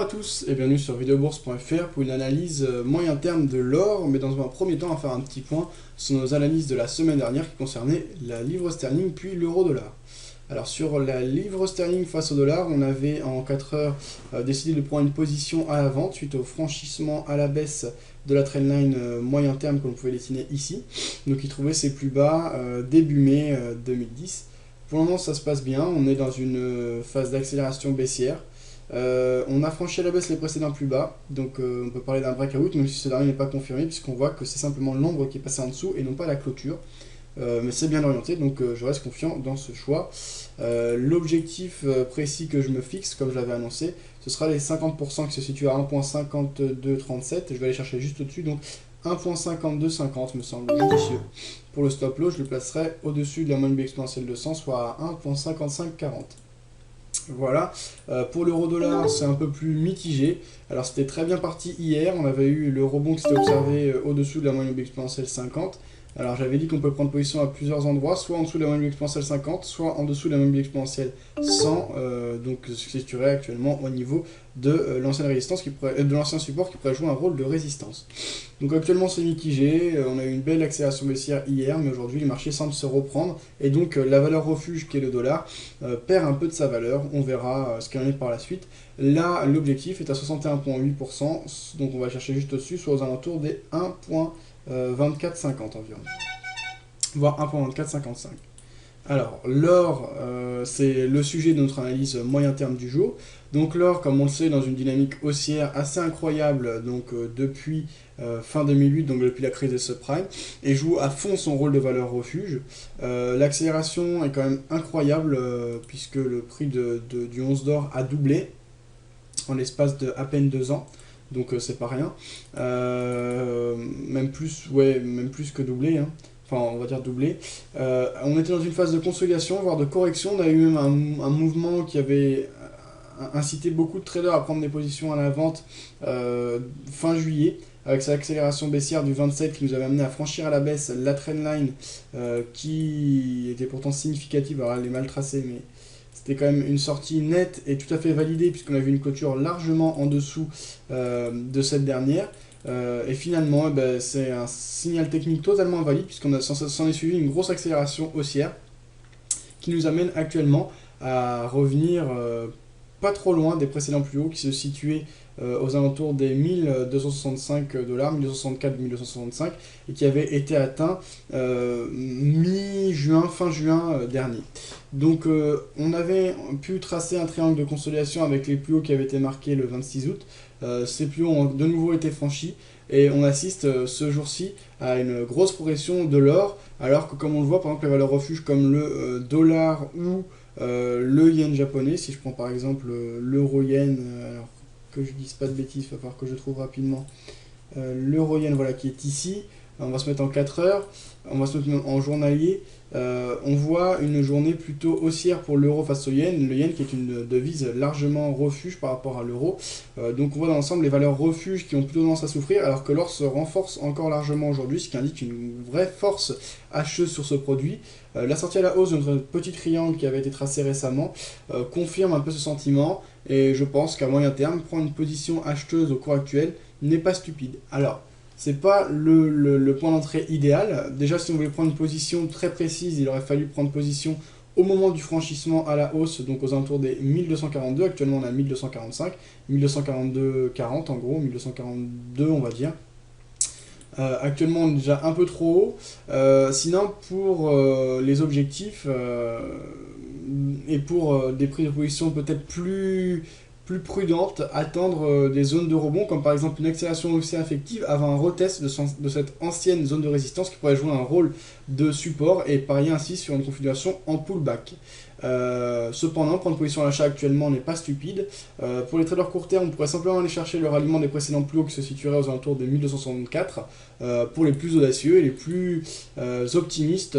tous et bienvenue sur videobourse.fr pour une analyse moyen terme de l'or, mais dans un premier temps on va faire un petit point sur nos analyses de la semaine dernière qui concernaient la livre sterling puis l'euro-dollar. Alors sur la livre sterling face au dollar, on avait en 4 heures décidé de prendre une position à la vente suite au franchissement à la baisse de la trendline moyen terme que l'on pouvait dessiner ici, donc il trouvait ses plus bas début mai 2010. Pour le moment ça se passe bien, on est dans une phase d'accélération baissière. On a franchi à la baisse les précédents plus bas, donc on peut parler d'un breakout, même si ce dernier n'est pas confirmé, puisqu'on voit que c'est simplement l'ombre qui est passée en dessous et non pas la clôture. Mais c'est bien orienté, donc je reste confiant dans ce choix. L'objectif précis que je me fixe, comme je l'avais annoncé, ce sera les 50% qui se situent à 1.5237, je vais aller chercher juste au-dessus, donc 1.5250 me semble judicieux. Pour le stop loss, je le placerai au-dessus de la moyenne exponentielle de 100, soit à 1.5540. Voilà, pour l'euro-dollar c'est un peu plus mitigé. Alors c'était très bien parti hier, on avait eu le rebond qui s'était observé au-dessous de la moyenne exponentielle 50. Alors j'avais dit qu'on peut prendre position à plusieurs endroits, soit en dessous de la moyenne exponentielle 50, soit en dessous de la moyenne exponentielle 100, donc ce qui se situerait actuellement au niveau de l'ancienne résistance, de l'ancien support qui pourrait jouer un rôle de résistance. Donc actuellement c'est mitigé, on a eu une belle accélération baissière hier, mais aujourd'hui les marchés semblent se reprendre, et donc la valeur refuge qui est le dollar perd un peu de sa valeur, on verra ce qu'il en est par la suite. Là l'objectif est à 61,8%, donc on va chercher juste au-dessus, soit aux alentours des 1.2450 environ, voire 1.2455. Alors, l'or, c'est le sujet de notre analyse moyen terme du jour. Donc l'or, comme on le sait, dans une dynamique haussière assez incroyable, donc depuis fin 2008, donc depuis la crise des subprimes, et joue à fond son rôle de valeur refuge. L'accélération est quand même incroyable, puisque le prix du once d'or a doublé en l'espace de à peine 2 ans. Donc c'est pas rien. Même plus que doublé, hein. Enfin on va dire doublé. On était dans une phase de consolidation, voire de correction. On a eu même un mouvement qui avait incité beaucoup de traders à prendre des positions à la vente fin juillet, avec sa accélération baissière du 27 qui nous avait amené à franchir à la baisse la trendline qui était pourtant significative. Alors elle est mal tracée, mais c'était quand même une sortie nette et tout à fait validée, puisqu'on avait une clôture largement en dessous de cette dernière. Et finalement, c'est un signal technique totalement invalide, puisqu'on s'en est suivi une grosse accélération haussière qui nous amène actuellement à revenir pas trop loin des précédents plus hauts qui se situaient aux alentours des 1265 $, 1264, 1265, et qui avait été atteint mi-juin, fin juin dernier. Donc on avait pu tracer un triangle de consolidation avec les plus hauts qui avaient été marqués le 26 août. Ces plus hauts ont de nouveau été franchis, et on assiste ce jour-ci à une grosse progression de l'or, alors que comme on le voit, par exemple les valeurs refuges comme le dollar ou le yen japonais, si je prends par exemple l'euro-yen, alors que je dise pas de bêtises, il va falloir que je trouve rapidement l'euro-yen, voilà, qui est ici. On va se mettre en 4 heures, on va se mettre en journalier. On voit une journée plutôt haussière pour l'euro face au yen, le yen qui est une devise largement refuge par rapport à l'euro. Donc on voit dans l'ensemble les valeurs refuges qui ont plutôt tendance à souffrir, alors que l'or se renforce encore largement aujourd'hui, ce qui indique une vraie force acheteuse sur ce produit. La sortie à la hausse de notre petit triangle qui avait été tracé récemment confirme un peu ce sentiment, et je pense qu'à moyen terme, prendre une position acheteuse au cours actuel n'est pas stupide. Alors, c'est pas le point d'entrée idéal. Déjà, si on voulait prendre une position très précise, il aurait fallu prendre position au moment du franchissement à la hausse, donc aux alentours des 1242. Actuellement, on a 1245, 1242,40 en gros, 1242 on va dire. Actuellement, on est déjà un peu trop haut. Sinon, pour les objectifs et pour des prises de position peut-être plus prudente, attendre des zones de rebond, comme par exemple une accélération haussière effective avant un retest de cette ancienne zone de résistance qui pourrait jouer un rôle de support et parier ainsi sur une configuration en pullback. Cependant, prendre position à l'achat actuellement n'est pas stupide. Pour les traders court terme, on pourrait simplement aller chercher le ralliement des précédents plus hauts qui se situeraient aux alentours des 1264. Pour les plus audacieux et les plus optimistes,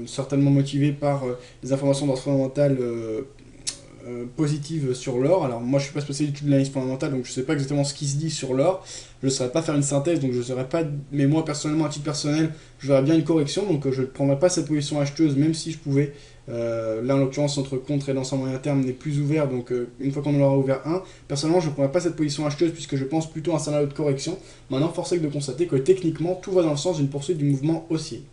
certainement motivés par des informations d'ordre fondamental positive sur l'or. Alors moi je suis pas spécialiste de l'analyse fondamentale, donc je sais pas exactement ce qui se dit sur l'or. Je ne saurais pas faire une synthèse, donc je ne saurais pas. Mais moi personnellement, à titre personnel, je verrais bien une correction, donc je ne prendrais pas cette position acheteuse, même si je pouvais. Là en l'occurrence, notre compte et l'ensemble moyen terme n'est plus ouvert, donc une fois qu'on en aura ouvert un, personnellement je ne prendrais pas cette position acheteuse puisque je pense plutôt à un scénario de correction. Maintenant, force est de constater que techniquement tout va dans le sens d'une poursuite du mouvement haussier.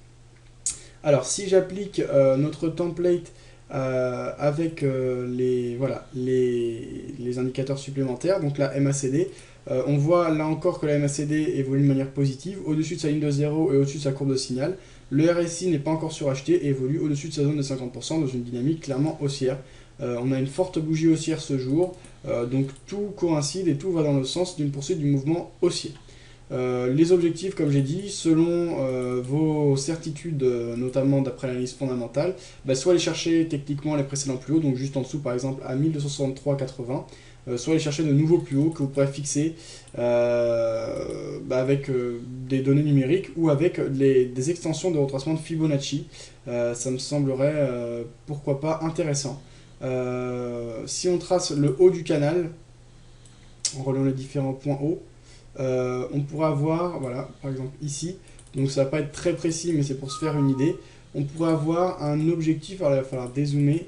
Alors si j'applique notre template avec les indicateurs supplémentaires, donc la MACD, on voit là encore que la MACD évolue de manière positive, au-dessus de sa ligne de 0 et au-dessus de sa courbe de signal. Le RSI n'est pas encore suracheté et évolue au-dessus de sa zone de 50% dans une dynamique clairement haussière. On a une forte bougie haussière ce jour, donc tout coïncide et tout va dans le sens d'une poursuite du mouvement haussier. Les objectifs, comme j'ai dit, selon vos certitudes, notamment d'après l'analyse fondamentale, soit aller chercher techniquement les précédents plus hauts, donc juste en dessous par exemple à 1263,80, soit aller chercher de nouveaux plus hauts que vous pourrez fixer avec des données numériques ou avec des extensions de retracement de Fibonacci. Ça me semblerait pourquoi pas intéressant. Si on trace le haut du canal, en reliant les différents points hauts, on pourra avoir, voilà, par exemple ici, donc ça va pas être très précis, mais c'est pour se faire une idée, on pourrait avoir un objectif, alors il va falloir dézoomer,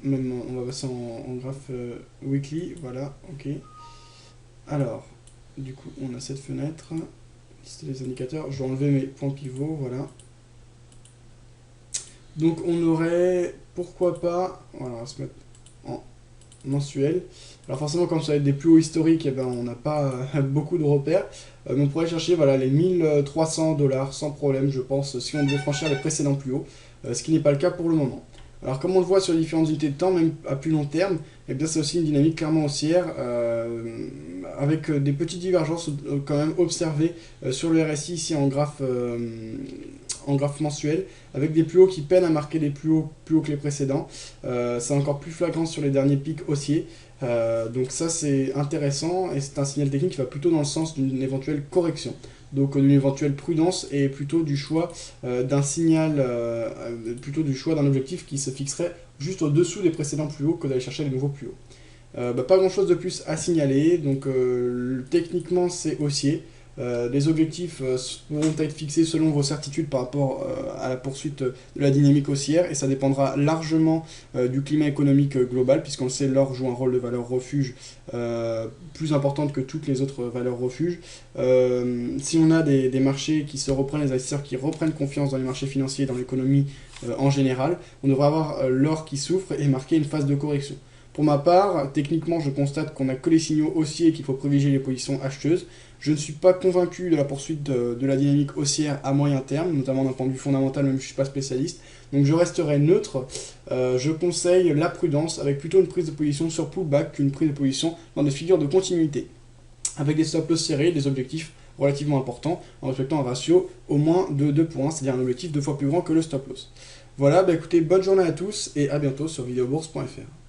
même on va passer en graphe weekly, voilà, ok. Alors, du coup, on a cette fenêtre, c'était les indicateurs, je vais enlever mes points pivots, voilà. Donc on aurait, pourquoi pas, voilà, on va se mettre en mensuel. Alors forcément, comme ça va être des plus hauts historiques, eh ben, on n'a pas beaucoup de repères. Mais on pourrait chercher voilà, les 1300$ sans problème, je pense, si on devait franchir les précédents plus hauts, ce qui n'est pas le cas pour le moment. Alors comme on le voit sur les différentes unités de temps, même à plus long terme, eh bien c'est aussi une dynamique clairement haussière, avec des petites divergences quand même observées sur le RSI ici en graphe mensuel, avec des plus hauts qui peinent à marquer des plus hauts que les précédents. C'est encore plus flagrant sur les derniers pics haussiers. Donc ça c'est intéressant et c'est un signal technique qui va plutôt dans le sens d'une éventuelle correction. Donc d'une éventuelle prudence et plutôt du choix d'un signal, plutôt du choix d'un objectif qui se fixerait juste au-dessous des précédents plus hauts que d'aller chercher les nouveaux plus hauts. Pas grand chose de plus à signaler, donc techniquement c'est haussier. Les objectifs pourront être fixés selon vos certitudes par rapport à la poursuite de la dynamique haussière et ça dépendra largement du climat économique global puisqu'on le sait, l'or joue un rôle de valeur refuge plus importante que toutes les autres valeurs refuges. Si on a des marchés qui se reprennent, les investisseurs qui reprennent confiance dans les marchés financiers et dans l'économie en général, on devrait avoir l'or qui souffre et marquer une phase de correction. Pour ma part, techniquement, je constate qu'on n'a que les signaux haussiers et qu'il faut privilégier les positions acheteuses. Je ne suis pas convaincu de la poursuite de la dynamique haussière à moyen terme, notamment d'un point de vue fondamental, même si je ne suis pas spécialiste. Donc je resterai neutre. Je conseille la prudence avec plutôt une prise de position sur pullback qu'une prise de position dans des figures de continuité, avec des stop loss serrés, des objectifs relativement importants, en respectant un ratio au moins de 2 points, c'est-à-dire un objectif 2 fois plus grand que le stop loss. Voilà, écoutez, bonne journée à tous et à bientôt sur videobourse.fr.